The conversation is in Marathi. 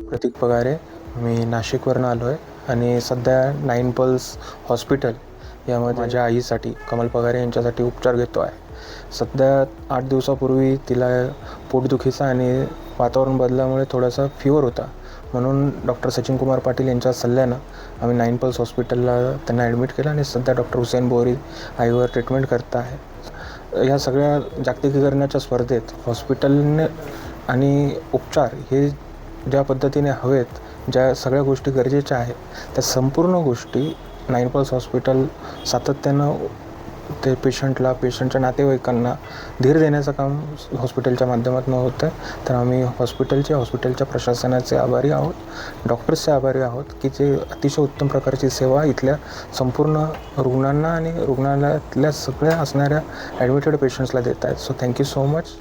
प्रतीक पगारे, मी नाशिकवरून आलो आहे आणि सध्या 9 पल्स हॉस्पिटल यामध्ये माझ्या आईसाठी कमल पगारे यांच्यासाठी उपचार घेतो आहे. सध्या 8 दिवसापूर्वी तिला पोटदुखीचा आणि वातावरण बदलामुळे थोडासा फीवर होता, म्हणून डॉक्टर सचिन कुमार पाटील यांच्या सल्ल्यानं आम्ही 9 पल्स हॉस्पिटलला त्यांना ॲडमिट केलं आणि सध्या डॉक्टर हुसेन बोरी आईवर ट्रीटमेंट करत आहे. या सगळ्या जागतिकीकरणाच्या स्पर्धेत हॉस्पिटलने आणि उपचार हे ज्या पद्धतीने हवेत, ज्या सगळ्या गोष्टी गरजेच्या आहेत, त्या संपूर्ण गोष्टी 9 पल्स हॉस्पिटल सातत्यानं ते पेशंटच्या नातेवाईकांना धीर देण्याचं काम हॉस्पिटलच्या माध्यमातून होतं. तर आम्ही हॉस्पिटलच्या प्रशासनाचे आभारी आहोत, डॉक्टर्सचे आभारी आहोत की जे अतिशय उत्तम प्रकारची सेवा इथल्या संपूर्ण रुग्णांना आणि रुग्णालयातल्या सगळ्या असणाऱ्या ॲडमिटेड पेशंट्सला देत आहेत. So thank you so much.